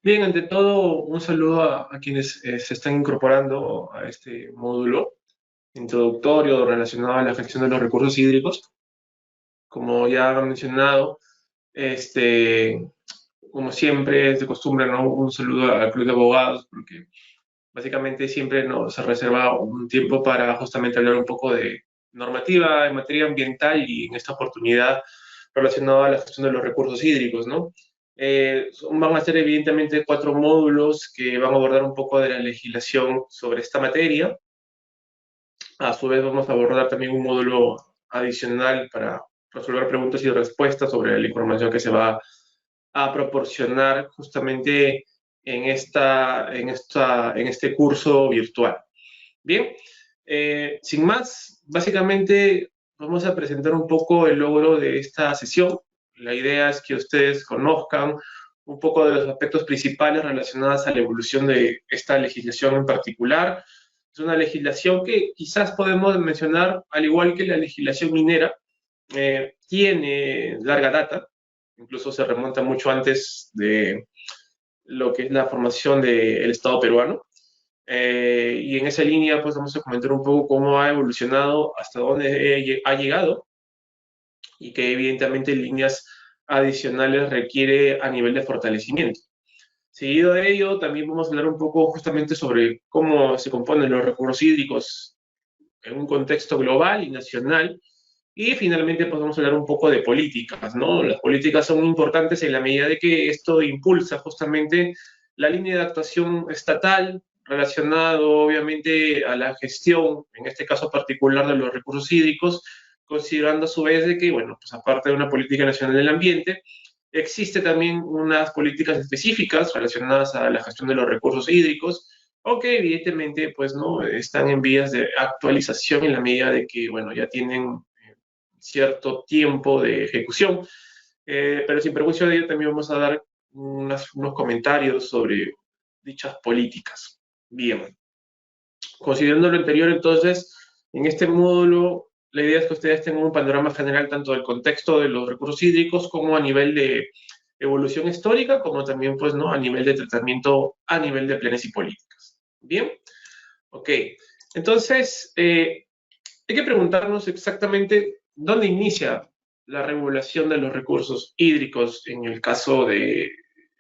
Bien, ante todo, un saludo a quienes se están incorporando a este módulo introductorio relacionado a la gestión de los recursos hídricos. Como ya han mencionado, este, como siempre es de costumbre, ¿no? Un saludo al Club de Abogados, porque básicamente siempre nos se reserva un tiempo para justamente hablar un poco de normativa en materia ambiental y en esta oportunidad relacionada a la gestión de los recursos hídricos, ¿no? Van a ser evidentemente cuatro módulos que van a abordar un poco de la legislación sobre esta materia. A su vez vamos a abordar también un módulo adicional para resolver preguntas y respuestas sobre la información que se va a proporcionar justamente en este curso virtual. Bien, sin más, básicamente vamos a presentar un poco el logro de esta sesión. La idea es que ustedes conozcan un poco de los aspectos principales relacionados a la evolución de esta legislación en particular. Es una legislación que quizás podemos mencionar, al igual que la legislación minera, tiene larga data, incluso se remonta mucho antes de lo que es la formación del Estado peruano. Y en esa línea, pues vamos a comentar un poco cómo ha evolucionado, hasta dónde ha llegado y qué evidentemente líneas adicionales requiere a nivel de fortalecimiento. Seguido de ello, también vamos a hablar un poco justamente sobre cómo se componen los recursos hídricos en un contexto global y nacional. Y finalmente, pues vamos a hablar un poco de políticas, ¿no? Las políticas son importantes en la medida de que esto impulsa justamente la línea de actuación estatal relacionado obviamente a la gestión, en este caso particular de los recursos hídricos, considerando a su vez de que, bueno, pues aparte de una política nacional del ambiente, existe también unas políticas específicas relacionadas a la gestión de los recursos hídricos, o que evidentemente pues no están en vías de actualización en la medida de que, bueno, ya tienen cierto tiempo de ejecución. Pero sin perjuicio de ello, también vamos a dar unos comentarios sobre dichas políticas. Bien, considerando lo anterior, entonces, en este módulo, la idea es que ustedes tengan un panorama general tanto del contexto de los recursos hídricos como a nivel de evolución histórica, como también, pues, ¿no? A nivel de tratamiento, a nivel de planes y políticas. Bien, ok. Entonces, hay que preguntarnos exactamente dónde inicia la regulación de los recursos hídricos en el caso de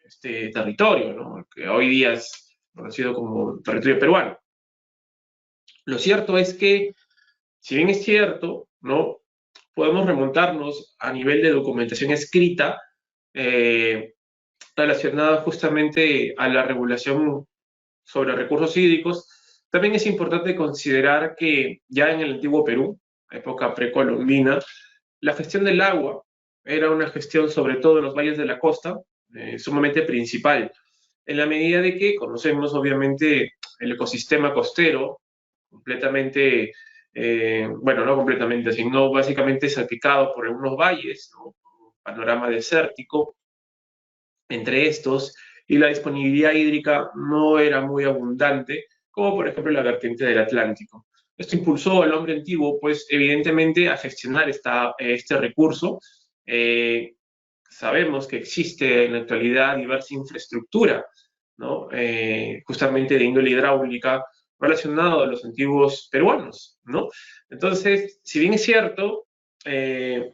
este territorio, ¿no? Que hoy día es conocido como territorio peruano. Lo cierto es que, si bien es cierto, ¿no? Podemos remontarnos a nivel de documentación escrita eh, relacionada justamente a la regulación sobre recursos hídricos. También es importante considerar que ya en el antiguo Perú, época precolombina, la gestión del agua era una gestión, sobre todo en los valles de la costa, sumamente principal, en la medida de que conocemos obviamente el ecosistema costero, completamente, bueno, no completamente, sino básicamente salpicado por algunos valles, ¿no? Un panorama desértico entre estos, y la disponibilidad hídrica no era muy abundante, como por ejemplo la vertiente del Atlántico. Esto impulsó al hombre antiguo, pues evidentemente, a gestionar este recurso. Sabemos que existe en la actualidad diversa infraestructura, ¿no? Justamente de índole hidráulica relacionado a los antiguos peruanos, ¿no? Entonces, si bien es cierto, eh,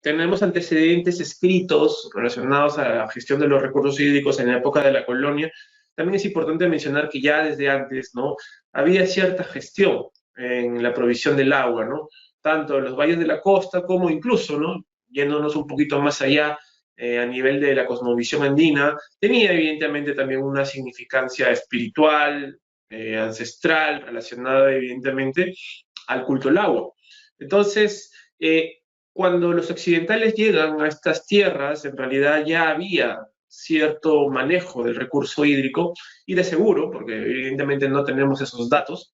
tenemos antecedentes escritos relacionados a la gestión de los recursos hídricos en la época de la colonia, también es importante mencionar que ya desde antes, ¿no? Había cierta gestión en la provisión del agua, ¿no? Tanto en los valles de la costa como incluso, ¿no? Yéndonos un poquito más allá a nivel de la cosmovisión andina, tenía evidentemente también una significancia espiritual, ancestral, relacionada evidentemente al culto al agua. Entonces, cuando los occidentales llegan a estas tierras, en realidad ya había cierto manejo del recurso hídrico y de seguro, porque evidentemente no tenemos esos datos,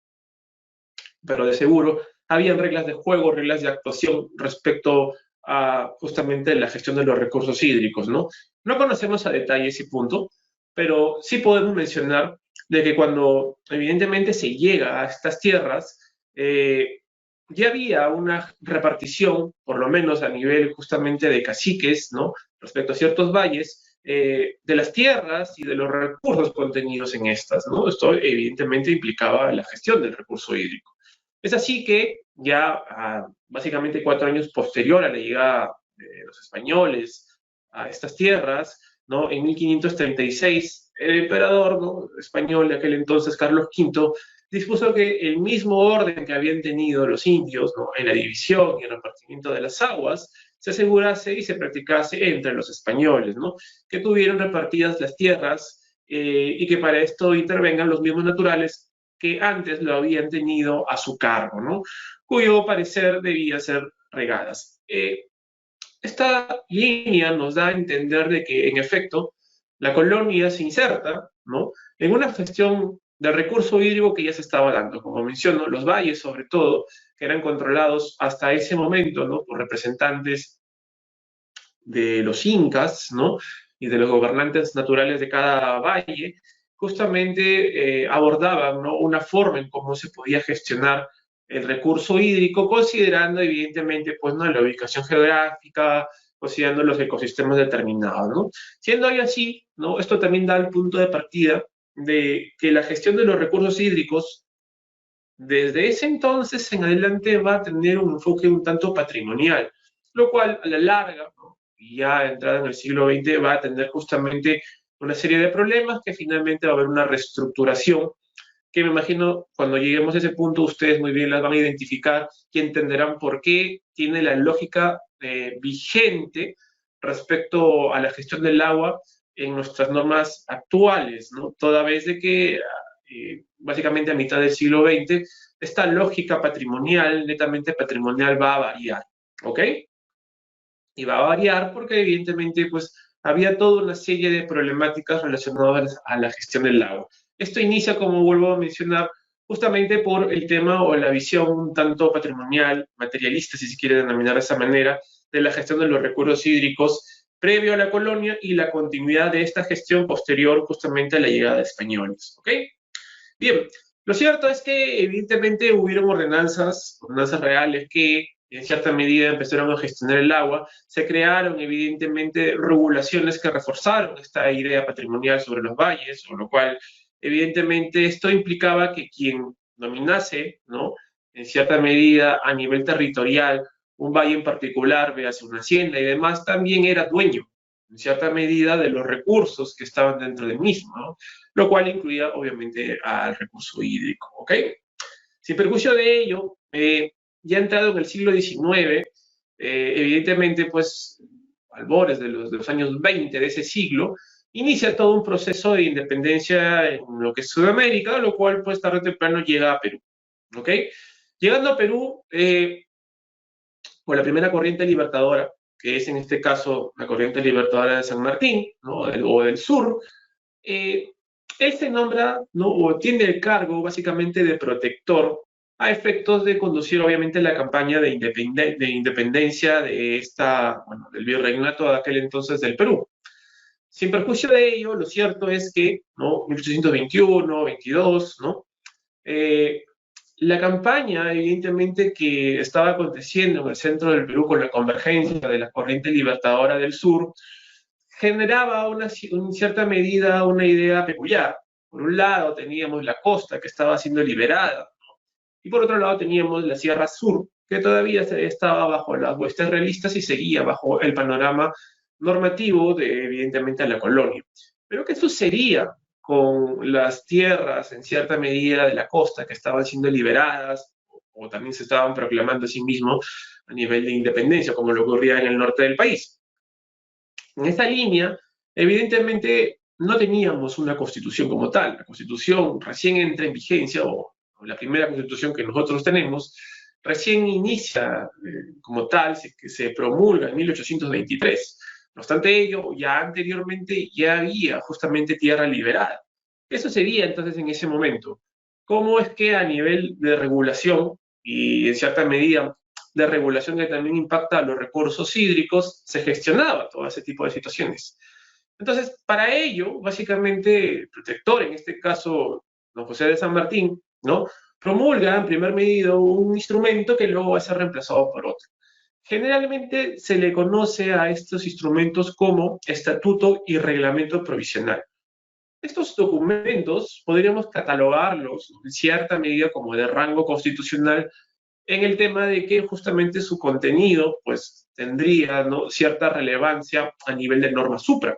pero de seguro habían reglas de juego, reglas de actuación respecto a justamente la gestión de los recursos hídricos, ¿no? No conocemos a detalle ese punto, pero sí podemos mencionar de que cuando evidentemente se llega a estas tierras, ya había una repartición, por lo menos a nivel justamente de caciques, ¿no? Respecto a ciertos valles, de las tierras y de los recursos contenidos en estas, ¿no? Esto evidentemente implicaba la gestión del recurso hídrico. Es así que ya básicamente 4 años posterior a la llegada de los españoles a estas tierras, ¿no? En 1536, el emperador, ¿no?, español de aquel entonces, Carlos V, dispuso que el mismo orden que habían tenido los indios, ¿no?, en la división y el repartimiento de las aguas, se asegurase y se practicase entre los españoles, ¿no?, que tuvieron repartidas las tierras y que para esto intervengan los mismos naturales que antes lo habían tenido a su cargo, ¿no?, cuyo parecer debía ser regadas. Esta línea nos da a entender de que, en efecto, la colonia se inserta, ¿no?, en una gestión del recurso hídrico que ya se estaba dando. Como menciono, los valles, sobre todo, que eran controlados hasta ese momento, ¿no?, por representantes de los incas, ¿no?, y de los gobernantes naturales de cada valle, justamente abordaban, ¿no?, una forma en cómo se podía gestionar el recurso hídrico, considerando evidentemente, pues, ¿no?, la ubicación geográfica, considerando los ecosistemas determinados, ¿no? Siendo hoy así, ¿no?, esto también da el punto de partida de que la gestión de los recursos hídricos desde ese entonces en adelante va a tener un enfoque un tanto patrimonial, lo cual a la larga, ¿no?, y ya entrada en el siglo XX, va a tener justamente una serie de problemas que finalmente va a haber una reestructuración que me imagino cuando lleguemos a ese punto ustedes muy bien las van a identificar y entenderán por qué tiene la lógica vigente respecto a la gestión del agua en nuestras normas actuales, ¿no? Toda vez de que básicamente a mitad del siglo XX esta lógica patrimonial, netamente patrimonial, va a variar, ¿ok? Y va a variar porque evidentemente pues había toda una serie de problemáticas relacionadas a la gestión del agua. Esto inicia, como vuelvo a mencionar, justamente por el tema o la visión un tanto patrimonial, materialista, si se quiere denominar de esa manera, de la gestión de los recursos hídricos previo a la colonia y la continuidad de esta gestión posterior justamente a la llegada de españoles, ¿ok? Bien, lo cierto es que evidentemente hubieron ordenanzas reales que en cierta medida empezaron a gestionar el agua, se crearon evidentemente regulaciones que reforzaron esta idea patrimonial sobre los valles, con lo cual evidentemente esto implicaba que quien dominase, ¿no?, en cierta medida a nivel territorial, un valle en particular, véase una hacienda y demás, también era dueño, en cierta medida, de los recursos que estaban dentro del mismo, ¿no?, lo cual incluía obviamente al recurso hídrico, ¿ok? Sin perjuicio de ello, ya entrado en el siglo XIX, evidentemente, pues, albores de los años 20 de ese siglo, inicia todo un proceso de independencia en lo que es Sudamérica, lo cual, pues, tarde o temprano llega a Perú, ¿ok? Llegando a Perú, por la primera corriente libertadora, que es en este caso la corriente libertadora de San Martín, ¿no?, o del sur, eh, él se nombra, ¿no?, o tiene el cargo básicamente de protector a efectos de conducir obviamente la campaña de independencia de bueno, del virreinato de aquel entonces del Perú. Sin perjuicio de ello, lo cierto es que, ¿no?, 1821, 22, ¿no?, eh, la campaña, evidentemente, que estaba aconteciendo en el centro del Perú con la convergencia de la corriente libertadora del sur, generaba en cierta medida una idea peculiar. Por un lado teníamos la costa que estaba siendo liberada, y por otro lado teníamos la Sierra Sur, que todavía estaba bajo las huestes realistas y seguía bajo el panorama normativo de, evidentemente, la colonia. Pero ¿qué sucedía con las tierras, en cierta medida, de la costa que estaban siendo liberadas o también se estaban proclamando a sí mismos a nivel de independencia, como lo ocurría en el norte del país? En esta línea, evidentemente, no teníamos una constitución como tal. La constitución recién entra en vigencia, o la primera constitución que nosotros tenemos, recién inicia como tal, que se promulga en 1823. No obstante ello, ya anteriormente ya había justamente tierra liberada. ¿Qué sucedía entonces en ese momento? ¿Cómo es que a nivel de regulación y en cierta medida de regulación que también impacta a los recursos hídricos, se gestionaba todo ese tipo de situaciones? Entonces, para ello, básicamente, el protector, en este caso, don José de San Martín, ¿no?, promulga en primer medido un instrumento que luego va a ser reemplazado por otro. Generalmente se le conoce a estos instrumentos como estatuto y reglamento provisional. Estos documentos podríamos catalogarlos en cierta medida como de rango constitucional en el tema de que justamente su contenido pues tendría, ¿no?, cierta relevancia a nivel de norma supra.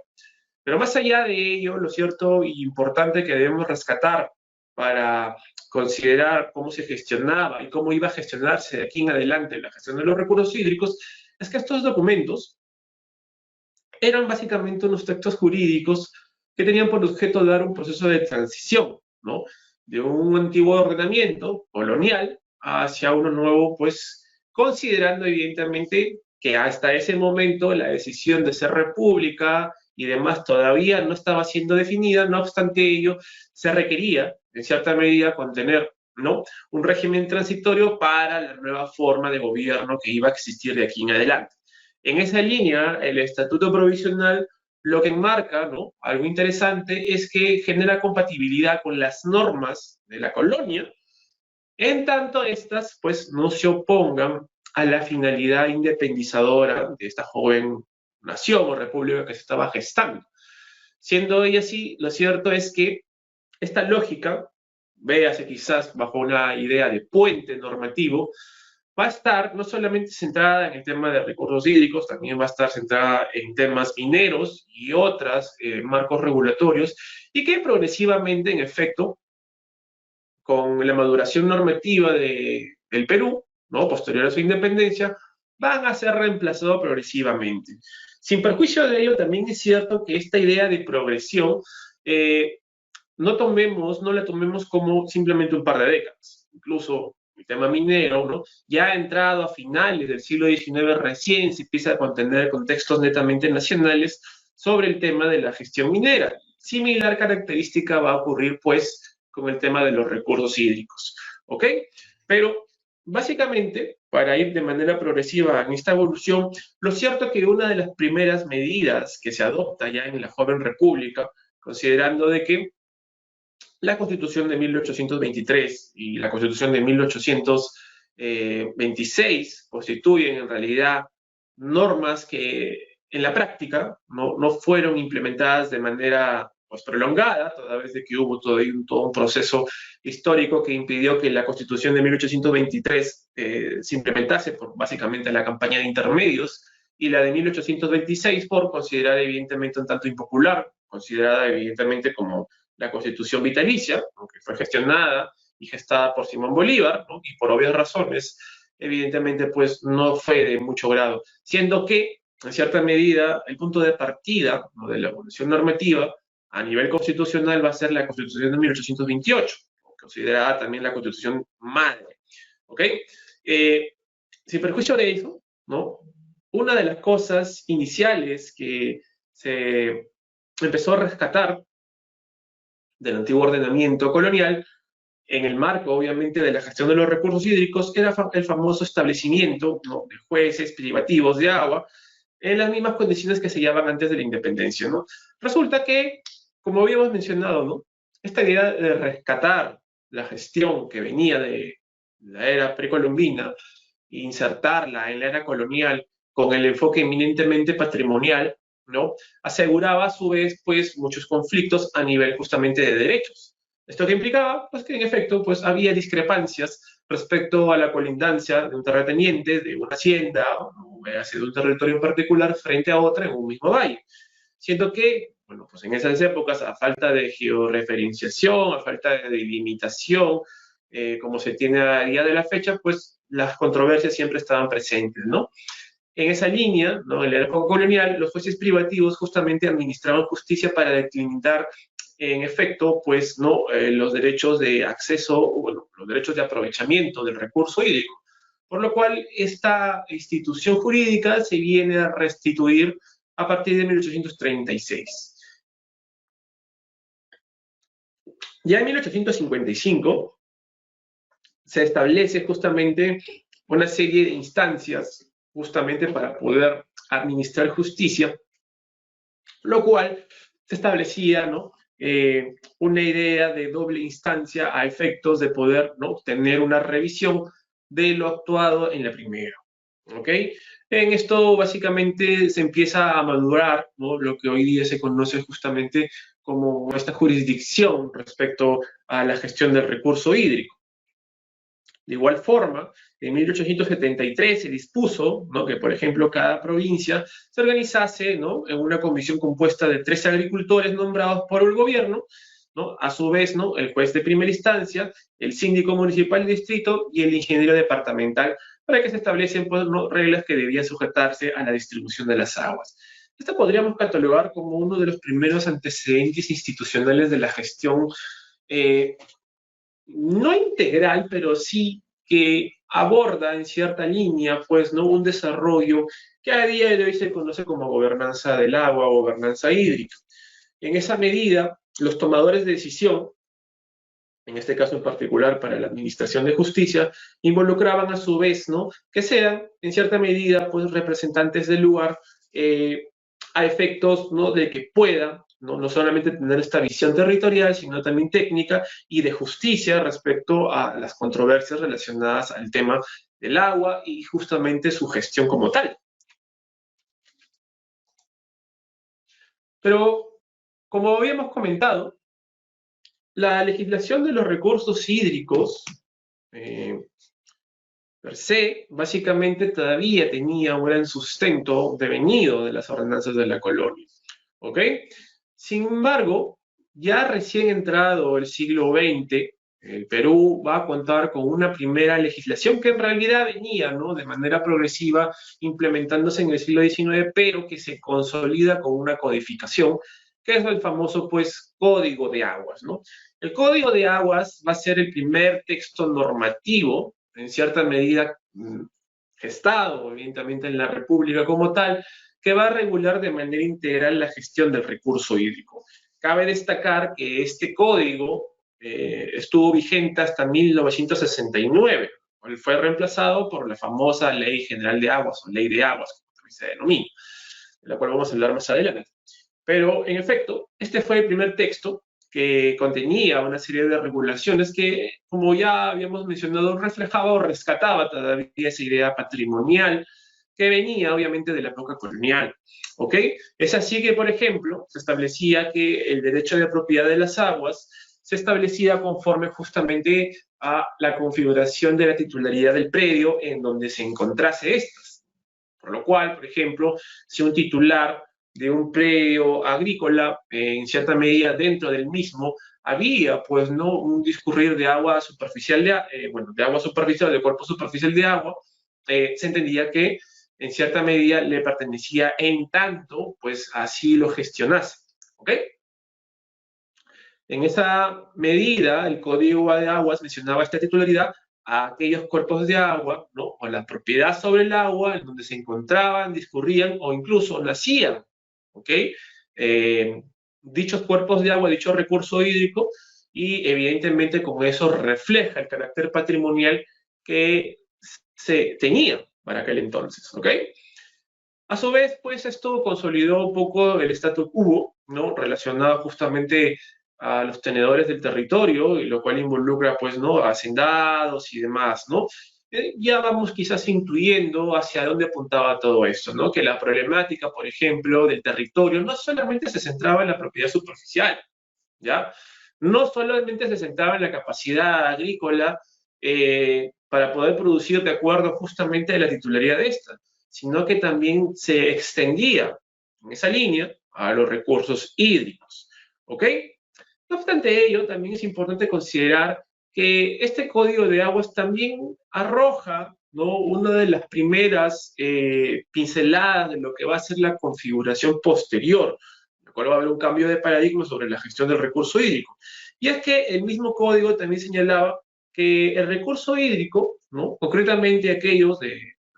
Pero más allá de ello, lo cierto y importante que debemos rescatar para considerar cómo se gestionaba y cómo iba a gestionarse de aquí en adelante la gestión de los recursos hídricos es que estos documentos eran básicamente unos textos jurídicos que tenían por objeto dar un proceso de transición, ¿no?, de un antiguo ordenamiento colonial hacia uno nuevo, pues considerando evidentemente que hasta ese momento la decisión de ser república y demás todavía no estaba siendo definida. No obstante ello, se requería en cierta medida contener, ¿no?, un régimen transitorio para la nueva forma de gobierno que iba a existir de aquí en adelante. En esa línea, el estatuto provisional lo que enmarca, ¿no?, algo interesante, es que genera compatibilidad con las normas de la colonia, en tanto estas pues no se opongan a la finalidad independizadora de esta joven nación o república que se estaba gestando. Siendo ella así, lo cierto es que esta lógica, véase quizás bajo una idea de puente normativo, va a estar no solamente centrada en el tema de recursos hídricos, también va a estar centrada en temas mineros y otros marcos regulatorios, y que progresivamente, en efecto, con la maduración normativa del Perú, ¿no?, posterior a su independencia, van a ser reemplazados progresivamente. Sin perjuicio de ello, también es cierto que esta idea de progresión no la tomemos como simplemente un par de décadas. Incluso el tema minero, ¿no?, ya ha entrado a finales del siglo XIX, recién se empieza a contener contextos netamente nacionales sobre el tema de la gestión minera. Similar característica va a ocurrir, pues, con el tema de los recursos hídricos, ¿ok? Pero, básicamente, para ir de manera progresiva en esta evolución, lo cierto es que una de las primeras medidas que se adopta ya en la joven república, considerando de que la Constitución de 1823 y la Constitución de 1826 constituyen en realidad normas que en la práctica no fueron implementadas de manera pues prolongada, toda vez de que hubo todo un proceso histórico que impidió que la Constitución de 1823 se implementase por básicamente la campaña de intermedios, y la de 1826 por considerar evidentemente un tanto impopular, considerada evidentemente como la Constitución vitalicia, aunque fue gestionada y gestada por Simón Bolívar, ¿no?, y por obvias razones, evidentemente, pues no fue de mucho grado, siendo que, en cierta medida, el punto de partida, ¿no?, de la evolución normativa a nivel constitucional va a ser la Constitución de 1828, considerada también la Constitución madre, ¿ok? Sin perjuicio de eso, ¿no?, una de las cosas iniciales que se empezó a rescatar del antiguo ordenamiento colonial, en el marco, obviamente, de la gestión de los recursos hídricos, era el famoso establecimiento, ¿no?, de jueces privativos de agua, en las mismas condiciones que se llevaban antes de la independencia, ¿no? Resulta que, como habíamos mencionado, ¿no?, esta idea de rescatar la gestión que venía de la era precolombina e insertarla en la era colonial con el enfoque eminentemente patrimonial, ¿no?, aseguraba a su vez pues muchos conflictos a nivel justamente de derechos. ¿Esto qué implicaba? Pues que en efecto pues había discrepancias respecto a la colindancia de un terrateniente, de una hacienda, o de un territorio en particular frente a otra en un mismo valle. Siendo que, bueno, pues en esas épocas, a falta de georreferenciación, a falta de delimitación, como se tiene a día de la fecha, pues las controversias siempre estaban presentes, ¿no? En esa línea, ¿no?, en la época colonial, los jueces privativos justamente administraban justicia para delimitar, en efecto, pues, ¿no?, los derechos de acceso, bueno, los derechos de aprovechamiento del recurso hídrico. Por lo cual, esta institución jurídica se viene a restituir a partir de 1836. Ya en 1855 se establece justamente una serie de instancias justamente para poder administrar justicia, lo cual se establecía, ¿no?, una idea de doble instancia a efectos de poder, ¿no?, tener una revisión de lo actuado en la primera, ¿ok? En esto básicamente se empieza a madurar, ¿no?, lo que hoy día se conoce justamente como esta jurisdicción respecto a la gestión del recurso hídrico. De igual forma, en 1873 se dispuso, ¿no?, que, por ejemplo, cada provincia se organizase, ¿no?, en una comisión compuesta de 13 agricultores nombrados por el gobierno, ¿no?, a su vez, ¿no?, el juez de primera instancia, el síndico municipal de distrito y el ingeniero departamental, para que se establecen, pues, ¿no?, reglas que debían sujetarse a la distribución de las aguas. Esto podríamos catalogar como uno de los primeros antecedentes institucionales de la gestión, eh, no integral, pero sí que aborda en cierta línea, pues, ¿no?, un desarrollo que a día de hoy se conoce como gobernanza del agua o gobernanza hídrica. En esa medida, los tomadores de decisión, en este caso en particular para la Administración de Justicia, involucraban a su vez, ¿no?, que sean, en cierta medida, pues, representantes del lugar, a efectos, ¿no?, de que puedan, ¿no?, solamente tener esta visión territorial, sino también técnica y de justicia respecto a las controversias relacionadas al tema del agua y justamente su gestión como tal. Pero, como habíamos comentado, la legislación de los recursos hídricos, eh, per se, básicamente todavía tenía un gran sustento devenido de las ordenanzas de la colonia. ¿Ok? Sin embargo, ya recién entrado el siglo XX, el Perú va a contar con una primera legislación que en realidad venía, ¿no?, de manera progresiva implementándose en el siglo XIX, pero que se consolida con una codificación, que es el famoso, pues, Código de Aguas, ¿no? El Código de Aguas va a ser el primer texto normativo, en cierta medida gestado, evidentemente, en la República como tal, que va a regular de manera integral la gestión del recurso hídrico. Cabe destacar que este código estuvo vigente hasta 1969, cual fue reemplazado por la famosa Ley General de Aguas, o Ley de Aguas, como también se denomina, de la cual vamos a hablar más adelante. Pero, en efecto, este fue el primer texto que contenía una serie de regulaciones que, como ya habíamos mencionado, reflejaba o rescataba todavía esa idea patrimonial que venía obviamente de la época colonial. ¿Ok? Es así que, por ejemplo, se establecía que el derecho de propiedad de las aguas se establecía conforme justamente a la configuración de la titularidad del predio en donde se encontrase estas. Por lo cual, por ejemplo, si un titular de un predio agrícola, en cierta medida dentro del mismo, había, pues, ¿no?, un discurrir de agua superficial, de agua superficial, de cuerpo superficial de agua, se entendía que en cierta medida le pertenecía en tanto, pues, así lo gestionase. ¿Ok? En esa medida, el Código de Aguas mencionaba esta titularidad a aquellos cuerpos de agua, ¿no?, o la propiedad sobre el agua en donde se encontraban, discurrían o incluso nacían, ¿ok?, dichos cuerpos de agua, dicho recurso hídrico, y evidentemente con eso refleja el carácter patrimonial que se tenía para aquel entonces, ¿ok? A su vez, pues esto consolidó un poco el statu quo, ¿no?, relacionado justamente a los tenedores del territorio, y lo cual involucra, pues, ¿no?, a hacendados y demás, ¿no? Ya vamos quizás intuyendo hacia dónde apuntaba todo esto, ¿no? Que la problemática, por ejemplo, del territorio no solamente se centraba en la propiedad superficial, ¿ya? No solamente se centraba en la capacidad agrícola para poder producir de acuerdo justamente a la titularidad de esta, sino que también se extendía en esa línea a los recursos hídricos. ¿Ok? No obstante ello, también es importante considerar que este código de aguas también arroja, ¿no?, una de las primeras pinceladas de lo que va a ser la configuración posterior, la cual va a haber un cambio de paradigma sobre la gestión del recurso hídrico. Y es que el mismo código también señalaba que el recurso hídrico, ¿no?, concretamente aquellos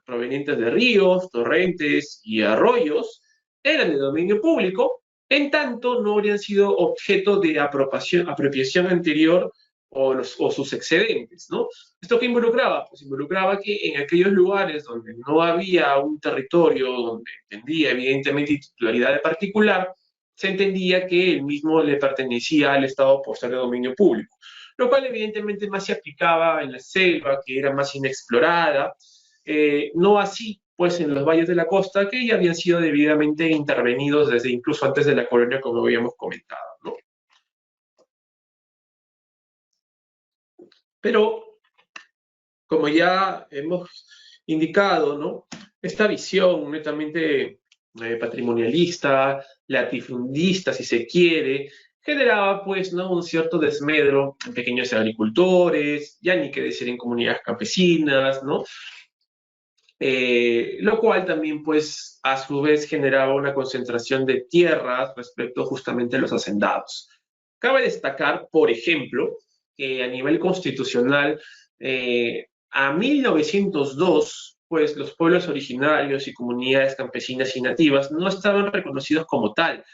provenientes de ríos, torrentes y arroyos, eran de dominio público, en tanto no habrían sido objeto de apropiación anterior o sus excedentes, ¿no? ¿Esto qué involucraba? Pues involucraba que en aquellos lugares donde no había un territorio donde tendría evidentemente titularidad de particular, se entendía que el mismo le pertenecía al Estado por ser de dominio público, lo cual evidentemente más se aplicaba en la selva, que era más inexplorada, no así pues en los valles de la costa que ya habían sido debidamente intervenidos desde incluso antes de la colonia, como habíamos comentado, ¿no? Pero, como ya hemos indicado, ¿no? Esta visión netamente patrimonialista, latifundista, si se quiere, generaba, pues, ¿no? Un cierto desmedro en pequeños agricultores, ya ni qué decir en comunidades campesinas, ¿no? Lo cual también, pues, a su vez generaba una concentración de tierras respecto justamente a los hacendados. Cabe destacar, por ejemplo, que a nivel constitucional, a 1902, pues los pueblos originarios y comunidades campesinas y nativas no estaban reconocidos como tal.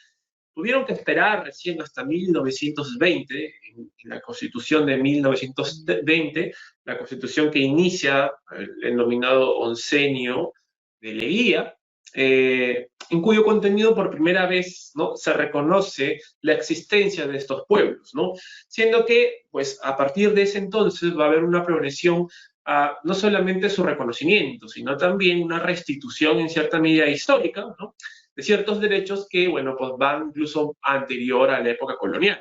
Tuvieron que esperar recién hasta 1920, en la Constitución de 1920, la Constitución que inicia el denominado oncenio de Leguía, en cuyo contenido por primera vez, ¿no?, se reconoce la existencia de estos pueblos, ¿no? Siendo que, pues, a partir de ese entonces va a haber una progresión a no solamente su reconocimiento, sino también una restitución en cierta medida histórica, ¿no?, de ciertos derechos que, bueno, pues van incluso anterior a la época colonial.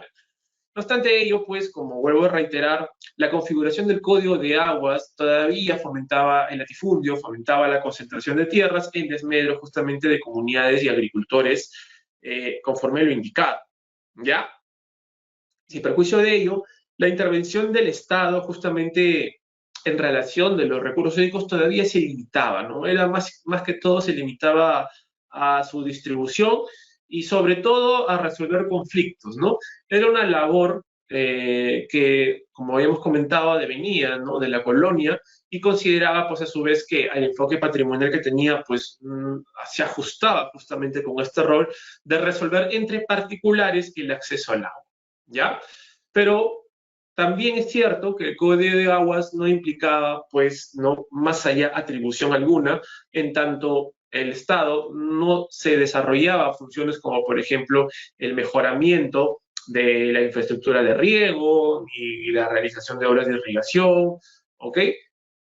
No obstante ello, pues, como vuelvo a reiterar, la configuración del Código de Aguas todavía fomentaba el latifundio, fomentaba la concentración de tierras en desmedro justamente de comunidades y agricultores, conforme lo indicado, ¿ya? Sin perjuicio de ello, la intervención del Estado justamente en relación de los recursos hídricos todavía se limitaba, ¿no? Era más que todo se limitaba a su distribución y sobre todo a resolver conflictos, ¿no? Era una labor que, como habíamos comentado, devenía, ¿no?, de la colonia y consideraba, pues, a su vez que el enfoque patrimonial que tenía, pues, se ajustaba justamente con este rol de resolver entre particulares el acceso al agua, ¿ya? Pero también es cierto que el Código de Aguas no implicaba, pues, no más allá atribución alguna, en tanto el Estado no se desarrollaba funciones como, por ejemplo, el mejoramiento de la infraestructura de riego y la realización de obras de irrigación, ¿ok?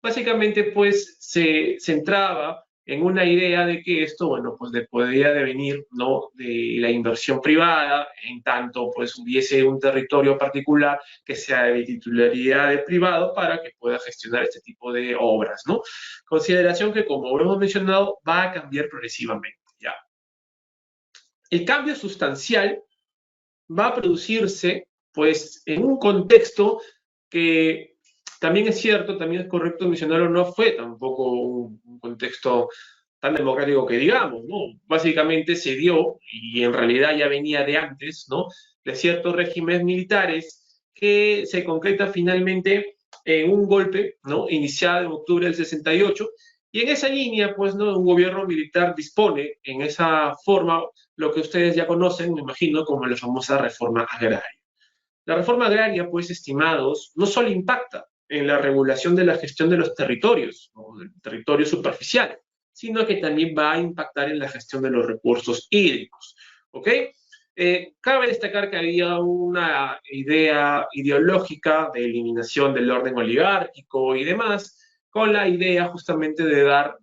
Básicamente, pues, se centraba en una idea de que esto, bueno, pues podría devenir, ¿no?, de la inversión privada, en tanto, pues, hubiese un territorio particular que sea de titularidad de privado para que pueda gestionar este tipo de obras, ¿no? Consideración que, como hemos mencionado, va a cambiar progresivamente, ¿ya? El cambio sustancial va a producirse, pues, en un contexto que también es cierto, también es correcto mencionarlo, no fue tampoco un contexto tan democrático que digamos, ¿no? Básicamente se dio, y en realidad ya venía de antes, ¿no?, de ciertos regímenes militares que se concreta finalmente en un golpe, ¿no?, iniciado en octubre del 68, y en esa línea, pues, ¿no?, un gobierno militar dispone en esa forma lo que ustedes ya conocen, me imagino, como la famosa reforma agraria. La reforma agraria, pues, estimados, no solo impacta en la regulación de la gestión de los territorios, o del territorio superficial, sino que también va a impactar en la gestión de los recursos hídricos, ¿ok? Cabe destacar que había una idea ideológica de eliminación del orden oligárquico y demás, con la idea justamente de dar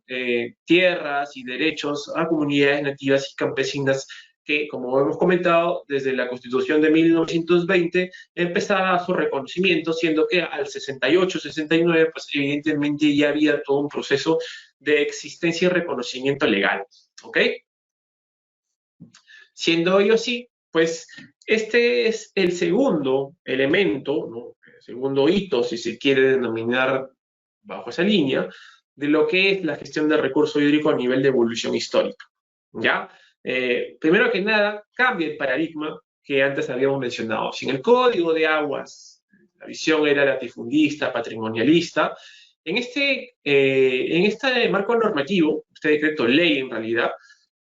tierras y derechos a comunidades nativas y campesinas que, como hemos comentado, desde la Constitución de 1920 empezaba su reconocimiento, siendo que al 68, 69, pues evidentemente ya había todo un proceso de existencia y reconocimiento legal, ¿ok? Siendo ello así, pues este es el segundo elemento, ¿no?, el segundo hito, si se quiere denominar bajo esa línea, de lo que es la gestión del recurso hídrico a nivel de evolución histórica, ¿ya? Primero que nada, cambia el paradigma que antes habíamos mencionado. Si en el Código de Aguas la visión era latifundista, patrimonialista, en este marco normativo, este decreto ley en realidad,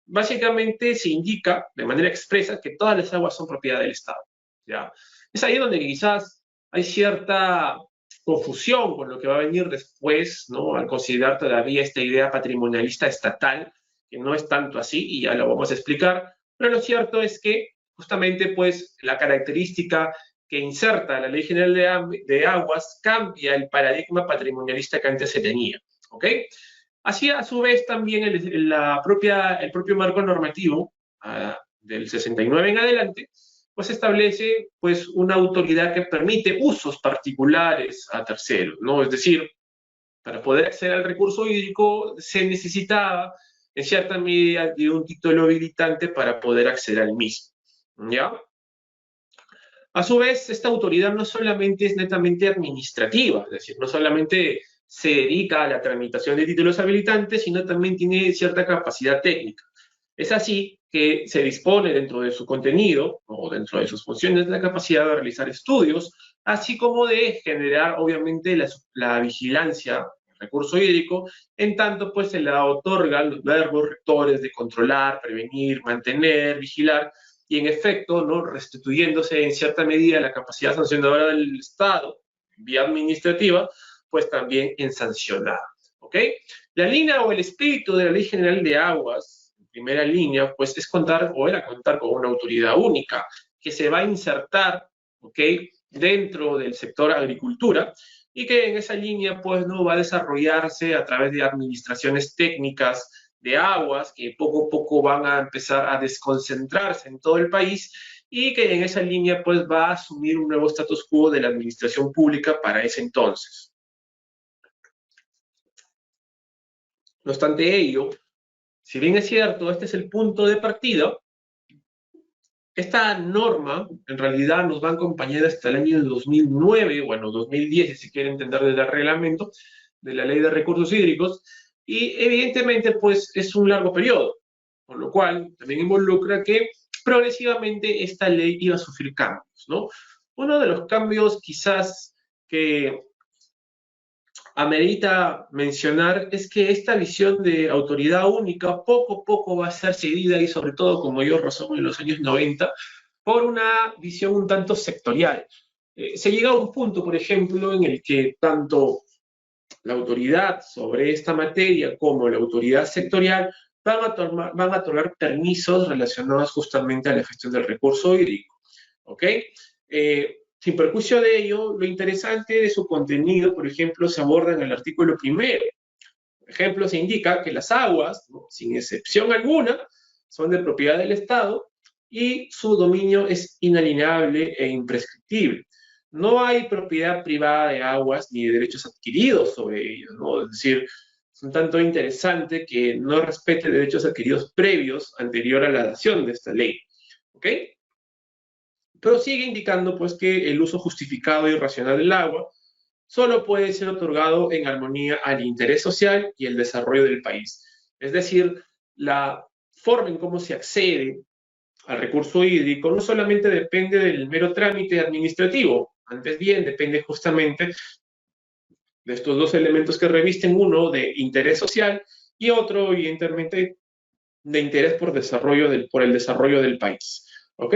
básicamente se indica de manera expresa que todas las aguas son propiedad del Estado, ¿ya? Es ahí donde quizás hay cierta confusión con lo que va a venir después, ¿no?, al considerar todavía esta idea patrimonialista estatal, que no es tanto así, y ya lo vamos a explicar, pero lo cierto es que justamente, pues, la característica que inserta la Ley General de Aguas cambia el paradigma patrimonialista que antes se tenía, ¿ok? Así, a su vez, también el propio marco normativo del 69 en adelante, pues establece pues, una autoridad que permite usos particulares a terceros, ¿no? Es decir, para poder acceder al recurso hídrico se necesitaba, en cierta medida, de un título habilitante para poder acceder al mismo, ¿ya? A su vez, esta autoridad no solamente es netamente administrativa, es decir, no solamente se dedica a la tramitación de títulos habilitantes, sino también tiene cierta capacidad técnica. Es así que se dispone dentro de su contenido o dentro de sus funciones la capacidad de realizar estudios, así como de generar, obviamente, la vigilancia del recurso hídrico, en tanto pues se le otorgan los verbos rectores de controlar, prevenir, mantener, vigilar, y en efecto, ¿no? Restituyéndose en cierta medida la capacidad sancionadora del Estado, vía administrativa, pues también en sancionar. ¿Ok? La línea o el espíritu de la Ley General de Aguas, en primera línea, pues es contar o era contar con una autoridad única que se va a insertar, ¿ok? Dentro del sector agricultura y que en esa línea, pues, no va a desarrollarse a través de administraciones técnicas de aguas que poco a poco van a empezar a desconcentrarse en todo el país y que en esa línea, pues, va a asumir un nuevo status quo de la administración pública para ese entonces. No obstante ello, si bien es cierto, este es el punto de partida, esta norma en realidad nos va a acompañar hasta el año 2009, bueno, 2010, si quieren entender desde el reglamento de la Ley de Recursos Hídricos, y evidentemente pues es un largo periodo, con lo cual también involucra que progresivamente esta ley iba a sufrir cambios, ¿no? Uno de los cambios quizás que amerita mencionar es que esta visión de autoridad única poco a poco va a ser cedida y sobre todo, como yo razón en los años 90, por una visión un tanto sectorial. Se llega a un punto, por ejemplo, en el que tanto la autoridad sobre esta materia como la autoridad sectorial van a otorgar permisos relacionados justamente a la gestión del recurso hídrico. ¿Ok? Sin perjuicio de ello, lo interesante de su contenido, por ejemplo, se aborda en el artículo primero. Por ejemplo, se indica que las aguas, ¿no? Sin excepción alguna, son de propiedad del Estado y su dominio es inalienable e imprescriptible. No hay propiedad privada de aguas ni de derechos adquiridos sobre ellas, ¿no? Es decir, es un tanto interesante que no respete derechos adquiridos previos anterior a la dación de esta ley. ¿Ok? Pero sigue indicando pues que el uso justificado y racional del agua solo puede ser otorgado en armonía al interés social y el desarrollo del país. Es decir, la forma en cómo se accede al recurso hídrico no solamente depende del mero trámite administrativo, antes bien depende justamente de estos dos elementos que revisten, uno de interés social y otro evidentemente de interés por el desarrollo del país. ¿Ok?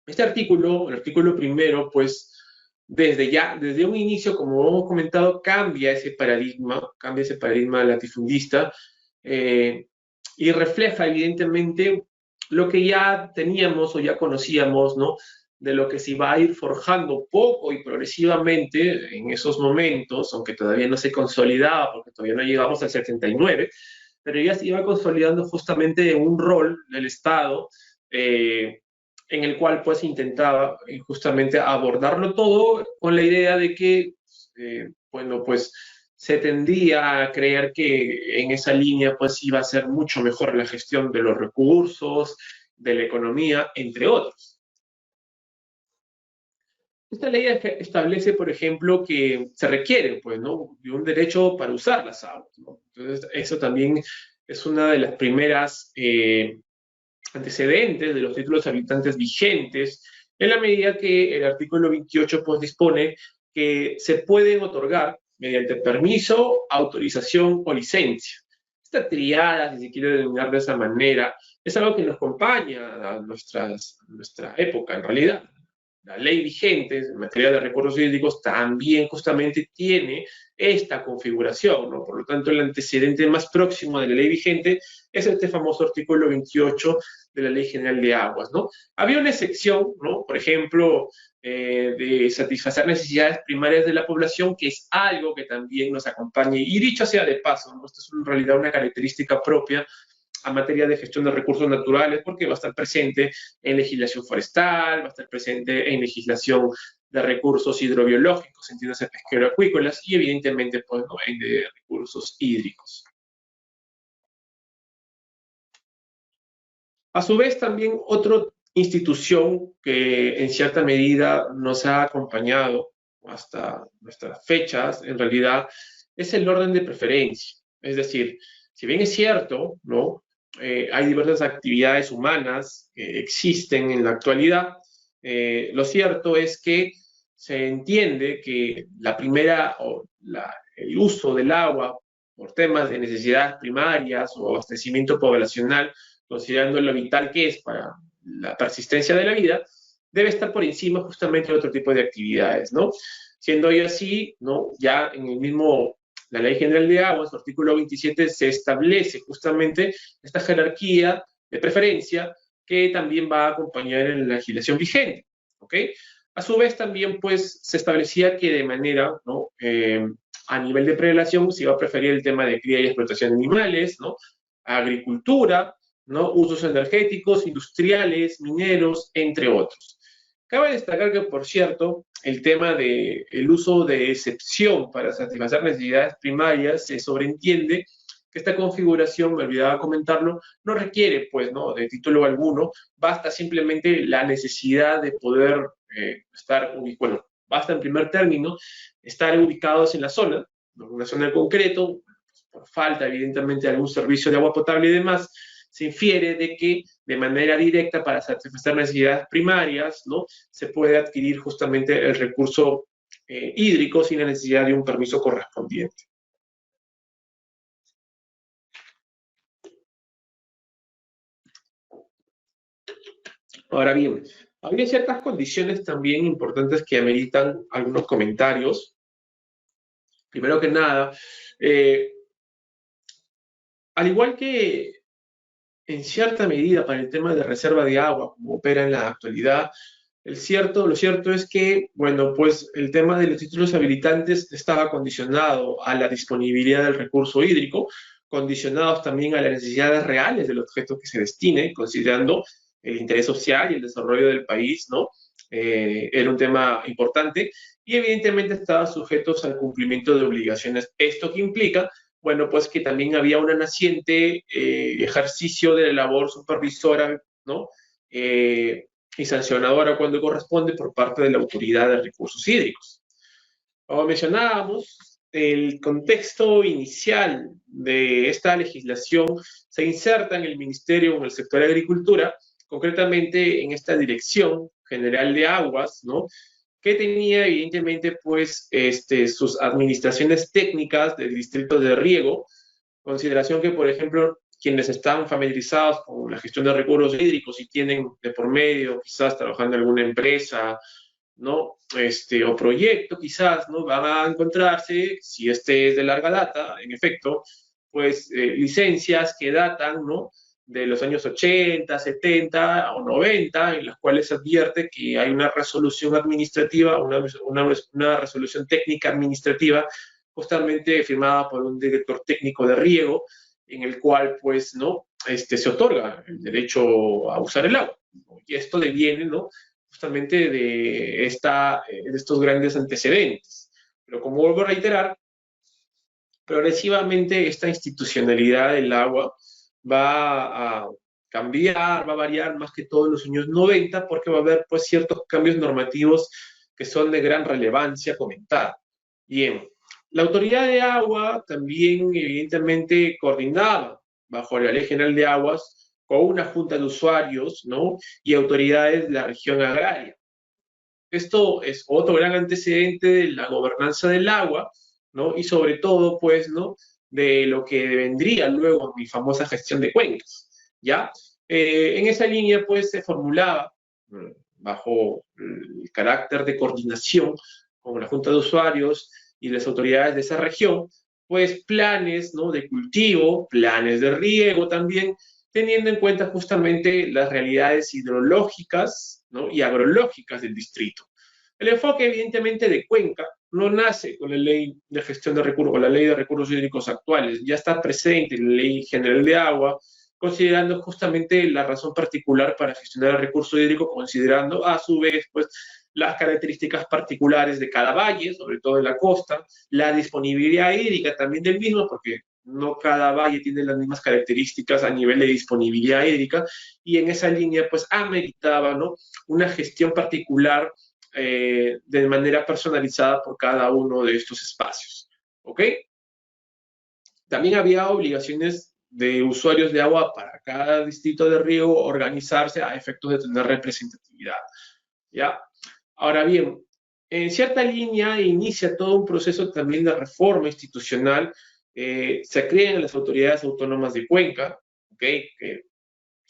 Este artículo, el artículo primero, pues desde un inicio, como hemos comentado, cambia ese paradigma latifundista y refleja evidentemente lo que ya teníamos o ya conocíamos, ¿no? De lo que se va a ir forjando poco y progresivamente en esos momentos, aunque todavía no se consolidaba, porque todavía no llegamos al 79, pero ya se iba consolidando justamente un rol del Estado en el cual pues intentaba justamente abordarlo todo con la idea de que, bueno, pues se tendía a creer que en esa línea pues iba a ser mucho mejor la gestión de los recursos, de la economía, entre otros. Esta ley establece, por ejemplo, que se requiere, pues, ¿no? De un derecho para usar las aguas, ¿no? Entonces, eso también es una de las primeras antecedentes de los títulos habilitantes vigentes, en la medida que el artículo 28 pues, dispone que se pueden otorgar mediante permiso, autorización o licencia. Esta triada, si se quiere denominar de esa manera, es algo que nos acompaña a nuestra época, en realidad. la ley vigente en materia de recursos hídricos también justamente tiene esta configuración, ¿no? Por lo tanto, el antecedente más próximo de la ley vigente es este famoso artículo 28 de la Ley General de Aguas, ¿no? Había una excepción, ¿no? Por ejemplo, de satisfacer necesidades primarias de la población, que es algo que también nos acompaña. Y dicho sea de paso, ¿no? Esto es en realidad una característica propia a materia de gestión de recursos naturales, porque va a estar presente en legislación forestal, va a estar presente en legislación de recursos hidrobiológicos, entiéndase pesquero-acuícolas, y evidentemente pues, ¿no? en de recursos hídricos. A su vez, también otra institución que en cierta medida nos ha acompañado hasta nuestras fechas, en realidad, es el orden de preferencia. Es decir, si bien es cierto, ¿no? Hay diversas actividades humanas que existen en la actualidad, lo cierto es que se entiende que la primera, el uso del agua por temas de necesidades primarias o abastecimiento poblacional, considerando lo vital que es para la persistencia de la vida, debe estar por encima justamente de otro tipo de actividades, ¿no? Siendo hoy así, ¿no? Ya en el mismo, la Ley General de Aguas, su artículo 27, se establece justamente esta jerarquía de preferencia que también va a acompañar en la legislación vigente, ¿ok? A su vez también, pues, se establecía que de manera, ¿no? A nivel de prelación se iba a preferir el tema de cría y explotación de animales, ¿no? Agricultura, ¿no? Usos energéticos, industriales, mineros, entre otros. Cabe destacar que, por cierto, el tema del uso de excepción para satisfacer necesidades primarias se sobreentiende que esta configuración, me olvidaba comentarlo, no requiere, pues, ¿no? de título alguno, basta simplemente la necesidad de poder estar, bueno, basta en primer término estar ubicados en la zona, en una zona en concreto, por falta, evidentemente, de algún servicio de agua potable y demás, se infiere de que de manera directa para satisfacer necesidades primarias, ¿no? Se puede adquirir justamente el recurso hídrico sin la necesidad de un permiso correspondiente. Ahora bien, habría ciertas condiciones también importantes que ameritan algunos comentarios. Primero que nada, al igual que en cierta medida para el tema de reserva de agua, como opera en la actualidad, lo cierto es que, bueno, pues el tema de los títulos habilitantes estaba condicionado a la disponibilidad del recurso hídrico, condicionados también a las necesidades reales del objeto que se destine, considerando el interés social y el desarrollo del país, ¿no? Era un tema importante y evidentemente estaban sujetos al cumplimiento de obligaciones. Esto que implica, bueno, pues que también había una naciente ejercicio de la labor supervisora, ¿no? Y sancionadora cuando corresponde por parte de la Autoridad de Recursos Hídricos. Como mencionábamos, el contexto inicial de esta legislación se inserta en el Ministerio, en el sector de Agricultura, concretamente en esta Dirección General de Aguas, ¿no? Que tenía evidentemente pues sus administraciones técnicas del distrito de riego, consideración que por ejemplo quienes están familiarizados con la gestión de recursos hídricos y tienen de por medio quizás trabajando en alguna empresa, ¿no? O proyecto quizás, ¿no? Van a encontrarse, si este es de larga data, en efecto, pues licencias que datan, ¿no? De los años 80, 70 o 90, en las cuales se advierte que hay una resolución administrativa, una resolución técnica administrativa, justamente firmada por un director técnico de riego, en el cual, pues, ¿no? Se otorga el derecho a usar el agua, ¿no? Y esto deviene, ¿no? Justamente de estos grandes antecedentes. Pero como vuelvo a reiterar, progresivamente esta institucionalidad del agua va a cambiar, va a variar más que todo en los años 90, porque va a haber pues ciertos cambios normativos que son de gran relevancia comentar. Bien, la autoridad de agua también evidentemente coordinaba bajo la Ley General de Aguas con una junta de usuarios, ¿no? Y autoridades de la región agraria. Esto es otro gran antecedente de la gobernanza del agua, ¿no? Y sobre todo, pues, ¿no? De lo que vendría luego mi famosa gestión de cuencas, ¿ya? En esa línea, pues, se formulaba bajo el carácter de coordinación con la Junta de Usuarios y las autoridades de esa región, pues planes, ¿no?, de cultivo, planes de riego también, teniendo en cuenta justamente las realidades hidrológicas, ¿no?, y agrológicas del distrito. El enfoque, evidentemente, de Cuenca no nace con la ley de gestión de recursos, o la ley de recursos hídricos actuales, ya está presente en la ley general de agua, considerando justamente la razón particular para gestionar el recurso hídrico, considerando a su vez pues las características particulares de cada valle, sobre todo en la costa, la disponibilidad hídrica también del mismo, porque no cada valle tiene las mismas características a nivel de disponibilidad hídrica, y en esa línea pues ameritaba, ¿no?, una gestión particular de manera personalizada por cada uno de estos espacios. ¿Ok? También había obligaciones de usuarios de agua para cada distrito de riego organizarse a efectos de tener representatividad. ¿Ya? Ahora bien, en cierta línea inicia todo un proceso también de reforma institucional. Se crean las autoridades autónomas de Cuenca, ¿okay?, que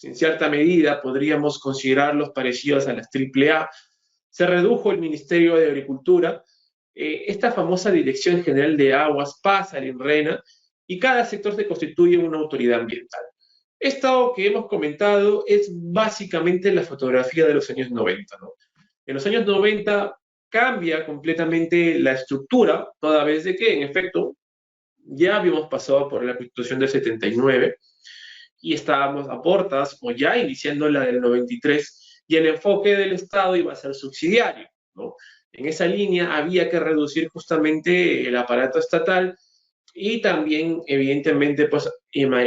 en cierta medida podríamos considerarlos parecidos a las AAA. Se redujo el Ministerio de Agricultura. Esta famosa Dirección General de Aguas pasa al INRENA y cada sector se constituye una autoridad ambiental. Esto que hemos comentado es básicamente la fotografía de los años 90, ¿no? En los años 90 cambia completamente la estructura, toda vez de que, en efecto, ya habíamos pasado por la Constitución del 79 y estábamos a portas, o ya iniciando la del 93, y el enfoque del Estado iba a ser subsidiario, ¿no? En esa línea había que reducir justamente el aparato estatal y también, evidentemente, pues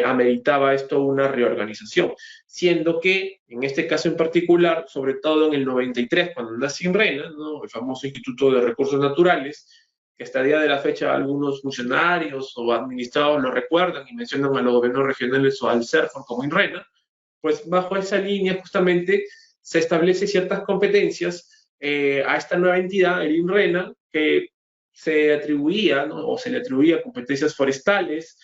ameritaba esto una reorganización, siendo que, en este caso en particular, sobre todo en el 93, cuando nace INRENA, ¿no?, el famoso Instituto de Recursos Naturales, que hasta el día de la fecha algunos funcionarios o administrados lo recuerdan y mencionan a los gobiernos regionales o al CERFOR como INRENA, pues bajo esa línea justamente se establece ciertas competencias a esta nueva entidad, el INRENA, que se atribuía, ¿no?, o se le atribuía competencias forestales,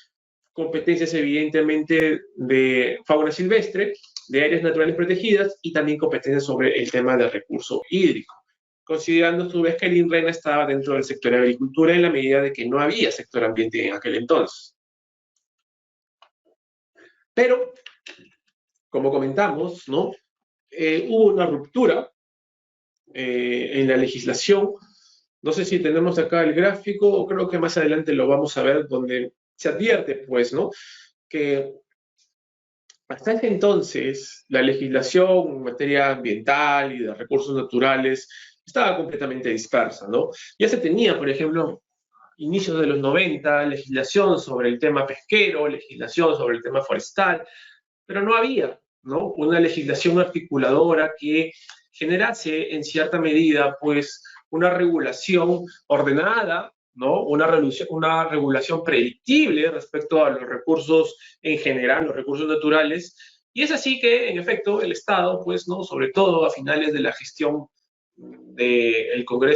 competencias evidentemente de fauna silvestre, de áreas naturales protegidas y también competencias sobre el tema del recurso hídrico, considerando a su vez que el INRENA estaba dentro del sector de agricultura en la medida de que no había sector ambiente en aquel entonces. Pero, como comentamos, ¿no?, hubo una ruptura en la legislación. No sé si tenemos acá el gráfico, o creo que más adelante lo vamos a ver, donde se advierte, pues, ¿no?, que hasta ese entonces la legislación en materia ambiental y de recursos naturales estaba completamente dispersa, ¿no? Ya se tenía, por ejemplo, inicios de los 90, legislación sobre el tema pesquero, legislación sobre el tema forestal, pero no había, ¿no?, una legislación articuladora que generase en cierta medida pues una regulación ordenada, ¿no?, una regulación predictible respecto a los recursos en general, los recursos naturales. Y es así que, en efecto, el Estado, pues, ¿no?, sobre todo a finales de la gestión del Congreso